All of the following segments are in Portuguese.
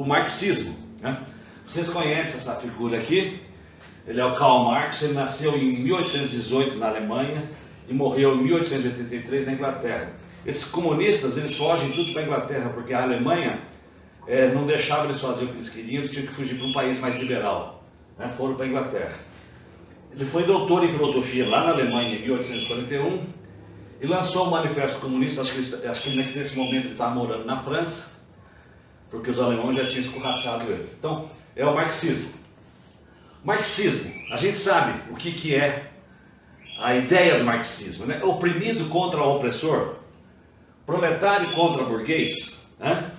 o marxismo, né? Vocês conhecem essa figura aqui? Ele é o Karl Marx. Ele nasceu em 1818 na Alemanha e morreu em 1883 na Inglaterra. Esses comunistas, eles fogem tudo para a Inglaterra, porque a Alemanha não deixava eles fazer o que eles queriam, eles tinham que fugir para um país mais liberal, né? Foram para a Inglaterra. Ele foi doutor em filosofia lá na Alemanha em 1841 e lançou o Manifesto Comunista. Acho que nesse momento ele estava morando na França, porque os alemães já tinham escorraçado ele. Então, é o marxismo. Marxismo, a gente sabe o que é a ideia do marxismo, né? Oprimido contra o opressor, proletário contra burguês, né?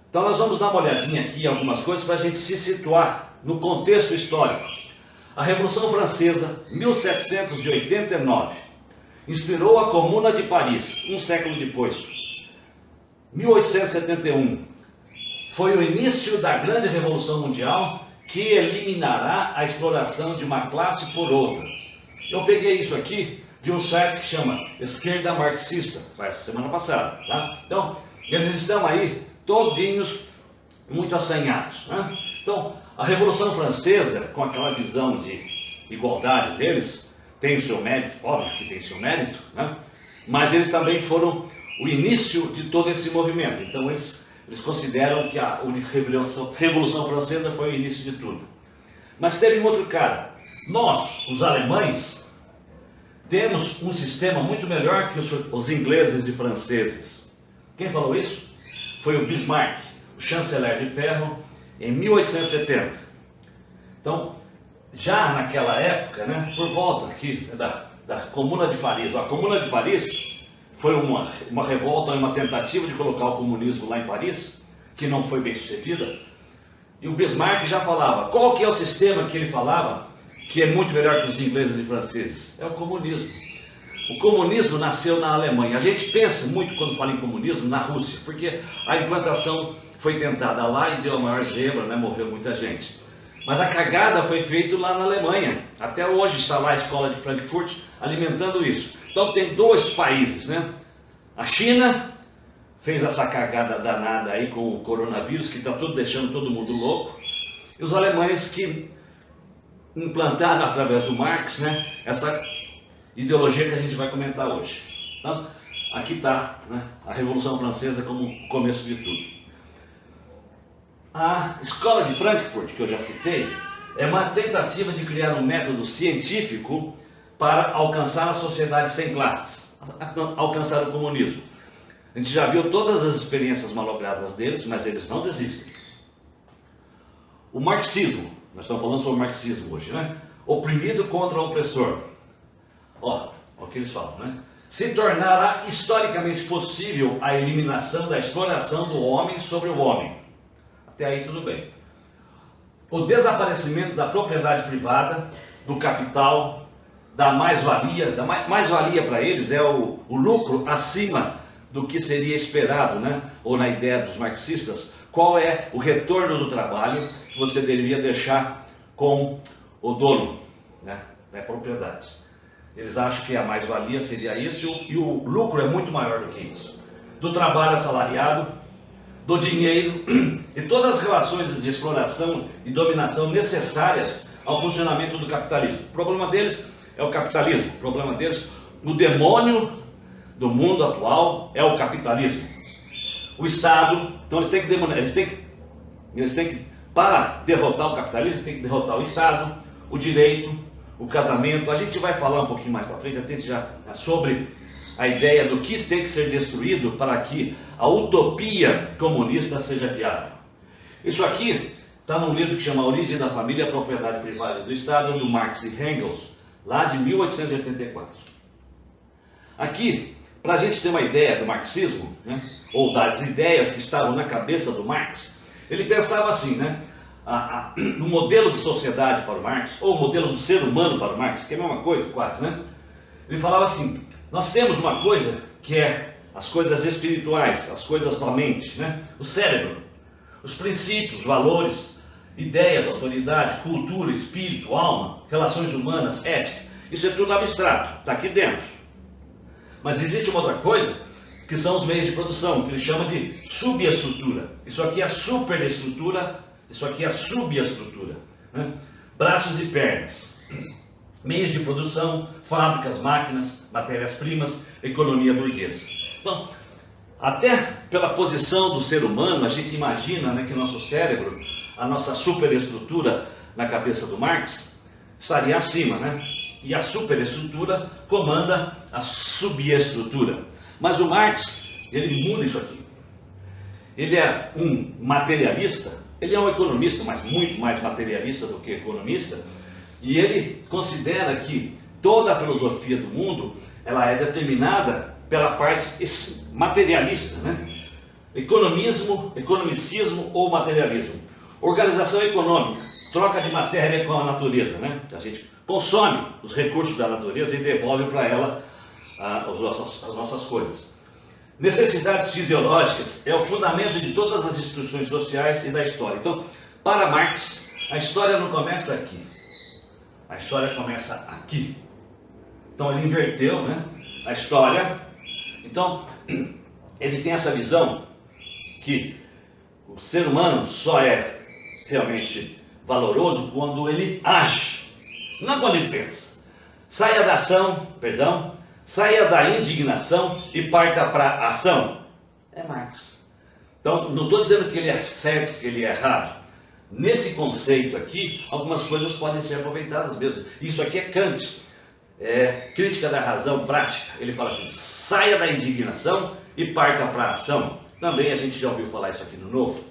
Então nós vamos dar uma olhadinha aqui em algumas coisas para a gente se situar no contexto histórico. A Revolução Francesa, 1789, inspirou a Comuna de Paris, um século depois. 1871, foi o início da grande Revolução Mundial, que eliminará a exploração de uma classe por outra. Eu peguei isso aqui de um site que chama Esquerda Marxista, faz semana passada, tá? Então, eles estão aí todinhos muito assanhados, né? Então, a Revolução Francesa, com aquela visão de igualdade deles, tem o seu mérito, óbvio que tem o seu mérito, né? Mas eles também foram o início de todo esse movimento. Então, eles consideram que a Revolução Francesa foi o início de tudo. Mas teve um outro cara. Nós, os alemães, temos um sistema muito melhor que os ingleses e franceses. Quem falou isso? Foi o Bismarck, o chanceler de ferro, em 1870. Então, já naquela época, né, por volta aqui da Comuna de Paris. A Comuna de Paris foi uma revolta, uma tentativa de colocar o comunismo lá em Paris, que não foi bem sucedida. E o Bismarck já falava. Qual que é o sistema que ele falava que é muito melhor que os ingleses e franceses? É o comunismo. O comunismo nasceu na Alemanha. A gente pensa muito quando fala em comunismo na Rússia, porque a implantação foi tentada lá e deu a maior zebra, né? Morreu muita gente. Mas a cagada foi feita lá na Alemanha. Até hoje está lá a escola de Frankfurt alimentando isso. Então tem dois países, né? A China fez essa cagada danada aí com o coronavírus, que está tudo deixando todo mundo louco. E os alemães que implantaram através do Marx, né, essa ideologia que a gente vai comentar hoje. Então, aqui está, né, a Revolução Francesa como o começo de tudo. A escola de Frankfurt, que eu já citei, é uma tentativa de criar um método científico para alcançar a sociedade sem classes, alcançar o comunismo. A gente já viu todas as experiências malogradas deles, mas eles não desistem. O marxismo, nós estamos falando sobre o marxismo hoje, né? Oprimido contra o opressor. Ó, o que eles falam, né? Se tornará historicamente possível a eliminação da exploração do homem sobre o homem. Até aí tudo bem. O desaparecimento da propriedade privada, do capital, da mais-valia. Mais-valia para eles é o lucro acima do que seria esperado, né? Ou na ideia dos marxistas, qual é o retorno do trabalho que você deveria deixar com o dono, né, da propriedade. Eles acham que a mais-valia seria isso e o lucro é muito maior do que isso. Do trabalho assalariado, do dinheiro e todas as relações de exploração e dominação necessárias ao funcionamento do capitalismo. O problema deles é o capitalismo. O problema deles, o demônio do mundo atual é o capitalismo. O Estado, então eles têm que para derrotar o capitalismo, tem que derrotar o Estado, o direito, o casamento. A gente vai falar um pouquinho mais para frente, sobre a ideia do que tem que ser destruído para que a utopia comunista seja viável. Isso aqui está num livro que chama A Origem da Família, a Propriedade Privada do Estado, do Marx e Engels, lá de 1884. Aqui, para a gente ter uma ideia do marxismo, né, ou das ideias que estavam na cabeça do Marx, ele pensava assim, né, no modelo de sociedade para o Marx, ou o modelo do ser humano para o Marx, que é a mesma coisa quase, né? Ele falava assim, nós temos uma coisa que é as coisas espirituais, as coisas da mente, né? O cérebro, os princípios, valores, ideias, autoridade, cultura, espírito, alma, relações humanas, ética. Isso é tudo abstrato, está aqui dentro. Mas existe uma outra coisa que são os meios de produção, que ele chama de subestrutura. Isso aqui é a superestrutura, isso aqui é a subestrutura, né? Braços e pernas, meios de produção, fábricas, máquinas, matérias-primas, economia burguesa. Bom, até pela posição do ser humano, a gente imagina, né, que nosso cérebro, a nossa superestrutura na cabeça do Marx, estaria acima, né? E a superestrutura comanda a subestrutura. Mas o Marx, ele muda isso aqui. Ele é um materialista, ele é um economista, mas muito mais materialista do que economista, e ele considera que toda a filosofia do mundo, ela é determinada pela parte materialista, né? Economicismo ou materialismo. Organização econômica, troca de matéria com a natureza, né? A gente consome os recursos da natureza e devolve para ela as nossas coisas. Necessidades fisiológicas é o fundamento de todas as instituições sociais e da história. Então, para Marx, a história não começa aqui. A história começa aqui. Então ele inverteu, né, a história. Então, ele tem essa visão que o ser humano só é realmente valoroso quando ele age, não quando ele pensa. Saia da ação, perdão, saia da indignação e parta para a ação. É Marx. Então, não estou dizendo que ele é certo, que ele é errado. Nesse conceito aqui, algumas coisas podem ser aproveitadas mesmo. Isso aqui é Kant, crítica da razão prática. Ele fala assim, saia da indignação e parta para a ação. Também a gente já ouviu falar isso aqui no Novo.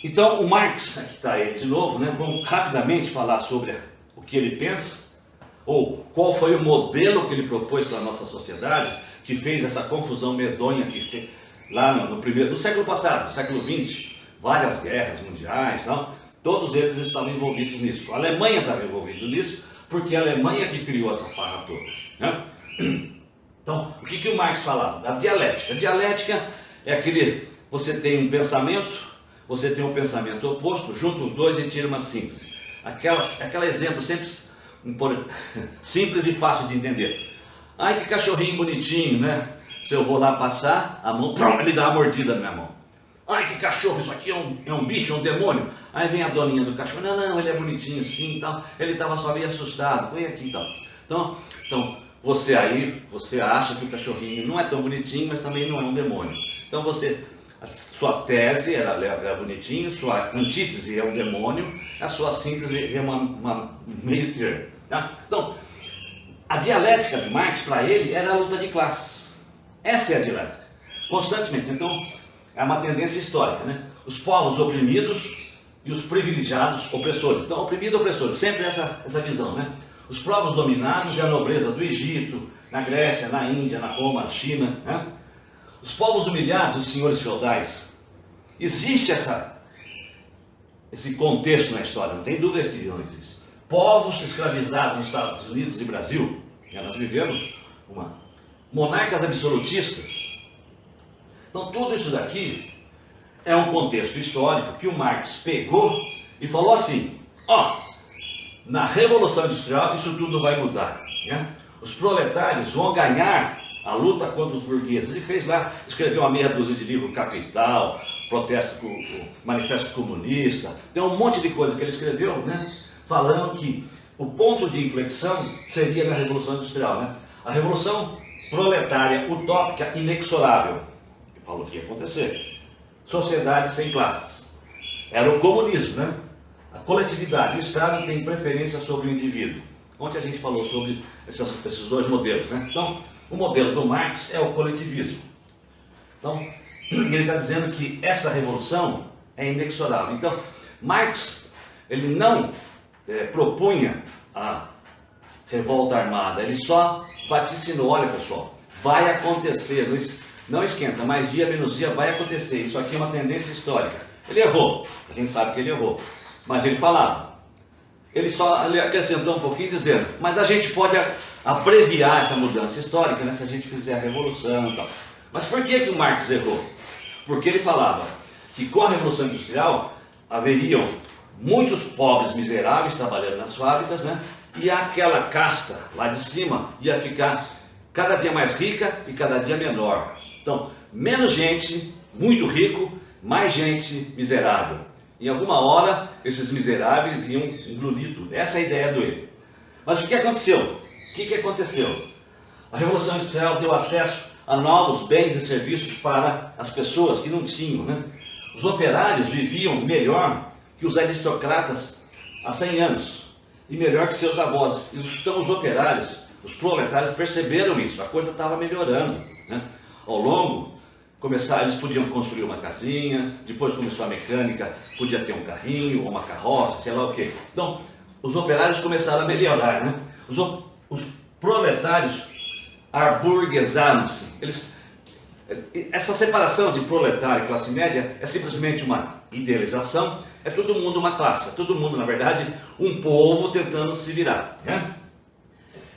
Então, o Marx, aqui está ele de novo, né? Vamos rapidamente falar sobre o que ele pensa, ou qual foi o modelo que ele propôs para a nossa sociedade, que fez essa confusão medonha que fez lá no século passado, no século XX, várias guerras mundiais, não? Todos eles estavam envolvidos nisso. A Alemanha estava envolvida nisso, porque a Alemanha que criou essa farra toda, né? Então, o que o Marx falava? Da dialética. A dialética é aquele, você tem um pensamento, você tem um pensamento oposto, junta os dois e tira uma síntese. Aquele exemplo simples e fácil de entender. Ai, que cachorrinho bonitinho, né? Se eu vou lá passar, a mão, ele dá uma mordida na minha mão. Ai, que cachorro, isso aqui é um bicho, é um demônio. Aí vem a doninha do cachorro, não, ele é bonitinho sim e tal. Ele estava só meio assustado, põe aqui e tal. Então, você acha que o cachorrinho não é tão bonitinho, mas também não é um demônio. Então a sua tese era bonitinho, sua antítese é um demônio, a sua síntese é uma meio termo. Tá? Então, a dialética de Marx, para ele, era a luta de classes. Essa é a dialética, constantemente. Então, é uma tendência histórica, né? Os povos oprimidos e os privilegiados opressores. Então, oprimido e opressor, sempre essa visão, né? Os povos dominados e a nobreza do Egito, na Grécia, na Índia, na Roma, na China, né? Os povos humilhados, os senhores feudais. Existe esse contexto na história, não tem dúvida que não existe. Povos escravizados nos Estados Unidos e Brasil, nós vivemos monarcas absolutistas. Então tudo isso daqui é um contexto histórico que o Marx pegou e falou assim, na Revolução Industrial isso tudo vai mudar, né? Os proletários vão ganhar a luta contra os burgueses. E escreveu uma meia dúzia de livros, Capital, Manifesto Comunista, tem um monte de coisa que ele escreveu, né? Falando que o ponto de inflexão seria na Revolução Industrial, né? A Revolução Proletária utópica inexorável, que falou que ia acontecer. Sociedade sem classes. Era o comunismo, né? A coletividade, o Estado tem preferência sobre o indivíduo. Ontem a gente falou sobre esses dois modelos, né? Então, o modelo do Marx é o coletivismo. Então, ele está dizendo que essa revolução é inexorável. Então, Marx, ele não propunha a revolta armada, ele só vaticinou, olha pessoal, vai acontecer, não esquenta, mais dia menos dia vai acontecer, isso aqui é uma tendência histórica. Ele errou, a gente sabe que ele errou, mas ele falava. Ele acrescentou um pouquinho dizendo, mas a gente pode abreviar essa mudança histórica, né, se a gente fizer a revolução e tal. Mas por que o Marx errou? Porque ele falava que com a Revolução Industrial haveriam muitos pobres miseráveis trabalhando nas fábricas, né, e aquela casta lá de cima ia ficar cada dia mais rica e cada dia menor. Então, menos gente, muito rico, mais gente miserável. Em alguma hora, esses miseráveis iam engolir tudo. Essa é a ideia do ele. Mas o que aconteceu? O que aconteceu? A Revolução Industrial deu acesso a novos bens e serviços para as pessoas que não tinham, né? Os operários viviam melhor que os aristocratas há 100 anos e melhor que seus avós. Então os operários, os proletários perceberam isso, a coisa estava melhorando, né? Ao longo, eles podiam construir uma casinha, depois começou a mecânica, podia ter um carrinho ou uma carroça, sei lá o quê. Então, os operários começaram a melhorar, né? Os proletários aburguesaram-se. Essa separação de proletário e classe média é simplesmente uma idealização, é todo mundo uma classe, é todo mundo, na verdade, um povo tentando se virar, né?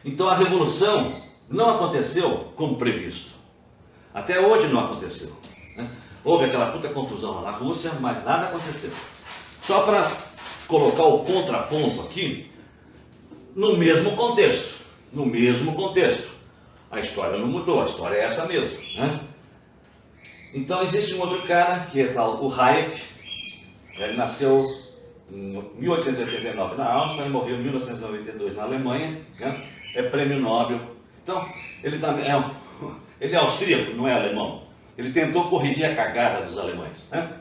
Então a revolução não aconteceu como previsto. Até hoje não aconteceu, né? Houve aquela puta confusão lá na Rússia, mas nada aconteceu. Só para colocar o contraponto aqui, no mesmo contexto. No mesmo contexto. A história não mudou, a história é essa mesmo, né? Então existe um outro cara, que é tal, o Hayek. Ele nasceu em 1889 na Áustria e morreu em 1992 na Alemanha, né? É prêmio Nobel. Então, ele também ele é austríaco, não é alemão. Ele tentou corrigir a cagada dos alemães, né?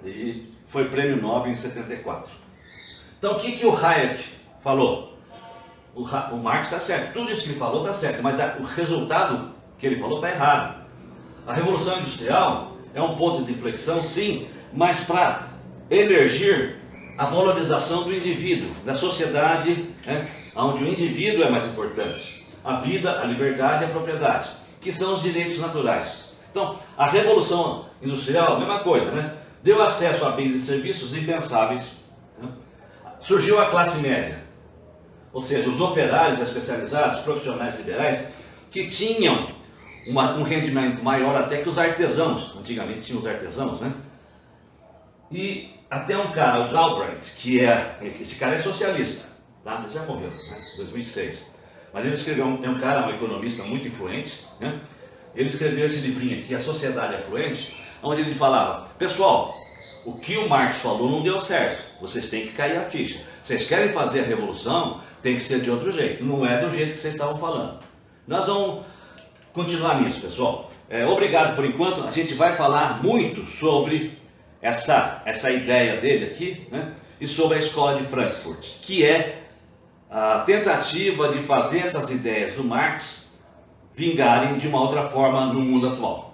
E foi prêmio Nobel em 74. Então, o que o Hayek falou? O Marx está certo, tudo isso que ele falou está certo, mas o resultado que ele falou está errado. A Revolução Industrial é um ponto de inflexão, sim, mas para emergir a valorização do indivíduo, da sociedade, né, onde o indivíduo é mais importante. A vida, a liberdade e a propriedade, que são os direitos naturais. Então, a Revolução Industrial, a mesma coisa, né? Deu acesso a bens e serviços impensáveis, né? Surgiu a classe média, ou seja, os operários especializados, profissionais liberais, que tinham um rendimento maior até que os artesãos. Antigamente tinham os artesãos, né? E até um cara, o Galbraith, esse cara é socialista, tá? Ele já morreu, né? 2006. Mas ele escreveu, é um cara, um economista muito influente, né? Ele escreveu esse livrinho aqui, A Sociedade Afluente, onde ele falava: pessoal, o que o Marx falou não deu certo, vocês têm que cair a ficha. Vocês querem fazer a revolução, tem que ser de outro jeito, não é do jeito que vocês estavam falando. Nós vamos continuar nisso, pessoal. Obrigado por enquanto. A gente vai falar muito sobre essa ideia dele aqui, né? E sobre a escola de Frankfurt, que é a tentativa de fazer essas ideias do Marx vingarem de uma outra forma no mundo atual.